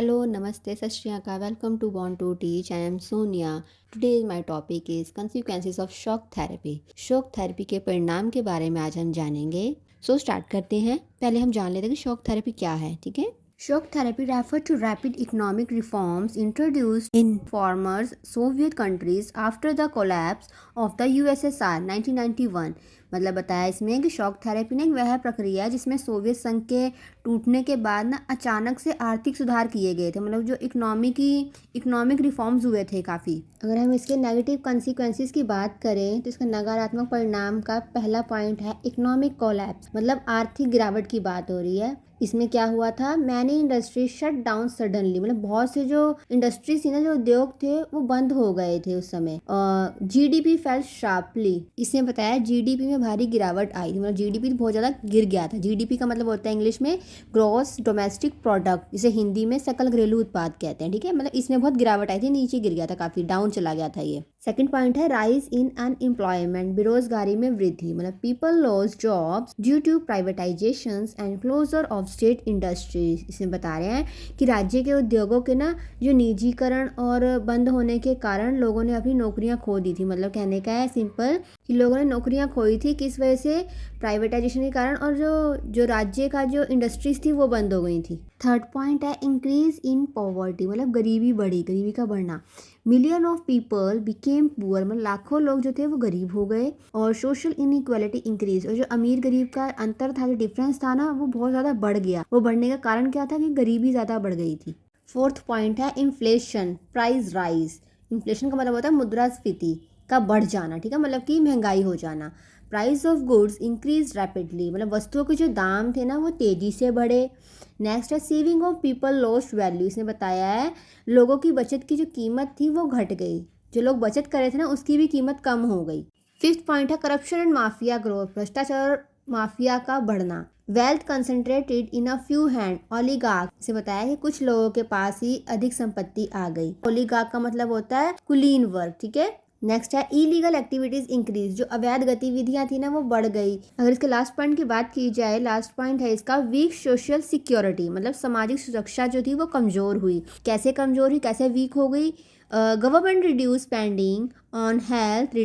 Hello, Namaste, Sat Shri Akal. Welcome to Born to Teach. I am Sonia. Today my topic is consequences of shock therapy. Shock therapy के परिणाम के बारे में आज हम जानेंगे. स्टार्ट करते हैं. पहले हम जान लेते हैं कि शॉक थेरेपी क्या है. ठीक है. Shock therapy refers to rapid economic reforms introduced in former Soviet countries after the collapse of the USSR 1991. मतलब बताया इसमें कि शॉक थेरेपी ने वह प्रक्रिया जिसमें सोवियत संघ के टूटने के बाद ना अचानक से आर्थिक सुधार किए गए थे. मतलब जो इकोनॉमिक रिफॉर्म्स हुए थे काफ़ी. अगर हम इसके नेगेटिव कॉन्सिक्वेंसेस की बात करें तो इसका नकारात्मक परिणाम का पहला पॉइंट है इकोनॉमिक कोलैप्स. मतलब आर्थिक गिरावट की बात हो रही है. इसमें क्या हुआ था, many industry shut down suddenly. मतलब बहुत से जो इंडस्ट्रीज थी ना, जो उद्योग थे वो बंद हो गए थे उस समय. GDP fail sharply. इसमें बताया जीडीपी में भारी गिरावट आई थी. मतलब जीडीपी बहुत ज़्यादा गिर गया था. जीडीपी का मतलब होता है इंग्लिश में ग्रॉस डोमेस्टिक प्रोडक्ट, जिसे हिंदी में सकल घरेलू उत्पाद कहते हैं. ठीक है. मतलब इसमें बहुत गिरावट आई थी, नीचे गिर गया था, काफ़ी डाउन चला गया था ये. सेकंड पॉइंट है राइज इन अनएम्प्लॉयमेंट. बेरोजगारी में वृद्धि. मतलब people loss jobs due to privatisations and closure of state industries. इसमें बता रहे हैं कि राज्य के उद्योगों के ना जो निजीकरण और बंद होने के कारण लोगों ने अपनी नौकरियां खो दी थी. मतलब कहने का है सिंपल कि लोगों ने नौकरियां खोई थी किस वजह से, प्राइवेटाइजेशन के कारण, और जो राज्य का जो इंडस्ट्रीज थी वो बंद हो गई थी. थर्ड पॉइंट है इंक्रीज इन पॉवर्टी. मतलब गरीबी बढ़ी, गरीबी का बढ़ना. Million of people became poor. मतलब लाखों लोग जो थे वो गरीब हो गए. और सोशल इनइक्वालिटी इंक्रीज. और जो अमीर गरीब का अंतर था, जो डिफरेंस था ना, वो बहुत ज़्यादा बढ़ गया. वो बढ़ने का कारण क्या था कि गरीबी ज़्यादा बढ़ गई थी. फोर्थ पॉइंट है इन्फ्लेशन प्राइस राइज. इन्फ्लेशन का मतलब होता है मुद्रास्फीति का बढ़ जाना. ठीक है. मतलब कि महंगाई हो जाना. Price of goods increase rapidly. मतलब वस्तुओं के जो दाम थे ना वो तेज़ी से बढ़े. नेक्स्ट है saving of people lost value. इसने बताया है लोगों की बचत की जो कीमत थी वो घट गई. जो लोग बचत कर रहे थे ना उसकी भी कीमत कम हो गई. फिफ्थ पॉइंट है करप्शन एंड माफिया ग्रोथ. भ्रष्टाचार और माफिया का बढ़ना. Wealth concentrated in a few hand. Oligarch से बताया कि कुछ लोगों के पास ही अधिक संपत्ति आ गई. ओलिगार्क का मतलब होता है कुलीन वर्ग. ठीक है. नेक्स्ट है इलीगल एक्टिविटीज इंक्रीज. जो अवैध गतिविधियां थी ना वो बढ़ गई. अगर इसके लास्ट पॉइंट की बात की जाए, लास्ट पॉइंट है इसका वीक सोशल सिक्योरिटी. मतलब सामाजिक सुरक्षा जो थी वो कमजोर हुई. कैसे कमजोर हुई, कैसे वीक हो गई. Government reduce spending on health,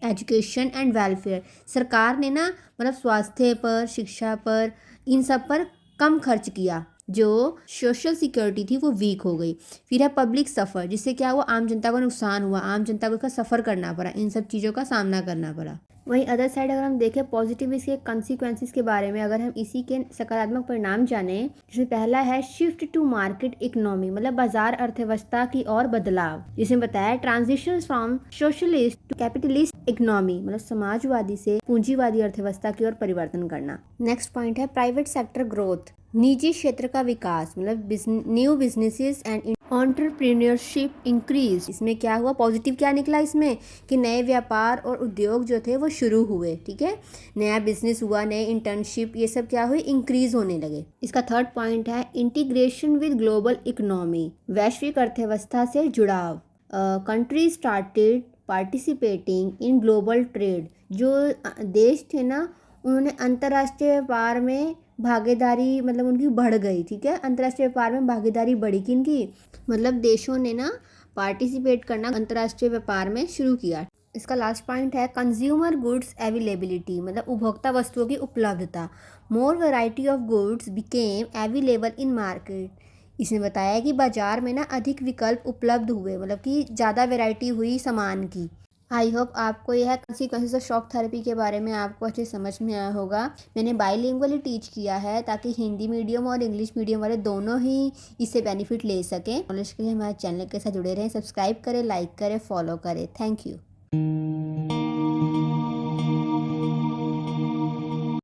education and welfare. सरकार ने ना मतलब स्वास्थ्य पर, शिक्षा पर, इन सब पर कम खर्च किया. जो सोशल सिक्योरिटी थी वो वीक हो गई. फिर है पब्लिक सफ़र. जिससे क्या हुआ, आम जनता को नुकसान हुआ. आम जनता को इसका सफ़र करना पड़ा, इन सब चीज़ों का सामना करना पड़ा. वहीं अदर साइड अगर हम देखें पॉजिटिव इसके कंसिक्वेंसेस के बारे में, अगर हम इसी के सकारात्मक परिणाम जानें, जिसमें पहला है शिफ्ट टू मार्केट इकोनॉमी. मतलब बाजार अर्थव्यवस्था की ओर बदलाव. जिसमें बताया transition from socialist to capitalist economy. मतलब समाजवादी से पूंजीवादी अर्थव्यवस्था की ओर परिवर्तन करना. नेक्स्ट पॉइंट है प्राइवेट सेक्टर ग्रोथ. निजी क्षेत्र का विकास. मतलब new businesses and entrepreneurship increase. इसमें क्या हुआ, पॉजिटिव क्या निकला इसमें कि नए व्यापार और उद्योग जो थे वो शुरू हुए. ठीक है. नया बिजनेस हुआ, नए इंटर्नशिप, ये सब क्या हुई, इंक्रीज होने लगे. इसका थर्ड पॉइंट है इंटीग्रेशन विद ग्लोबल इकोनॉमी. वैश्विक अर्थव्यवस्था से जुड़ाव. Country started participating in global trade. जो देश थे ना उन्होंने अंतर्राष्ट्रीय व्यापार में भागीदारी, मतलब उनकी बढ़ गई. ठीक है. अंतर्राष्ट्रीय व्यापार में भागीदारी बढ़ी किनकी, मतलब देशों ने ना पार्टिसिपेट करना अंतर्राष्ट्रीय व्यापार में शुरू किया. इसका लास्ट पॉइंट है कंज्यूमर गुड्स अवेलेबिलिटी. मतलब उपभोक्ता वस्तुओं की उपलब्धता. More variety of goods became available in market. इसने बताया कि बाजार में ना अधिक विकल्प उपलब्ध हुए. मतलब कि ज़्यादा वैरायटी हुई सामान की. आई होप आपको यह कंसिक्वेंसेस ऑफ शॉक थेरेपी के बारे में आपको अच्छे समझ में आया होगा. मैंने बाईलिंगुअली टीच किया है ताकि हिंदी मीडियम और इंग्लिश मीडियम वाले दोनों ही इससे बेनिफिट ले सकें. नॉलेज के लिए हमारे चैनल के साथ जुड़े रहें. सब्सक्राइब करें, लाइक करें, फॉलो करें. Thank you.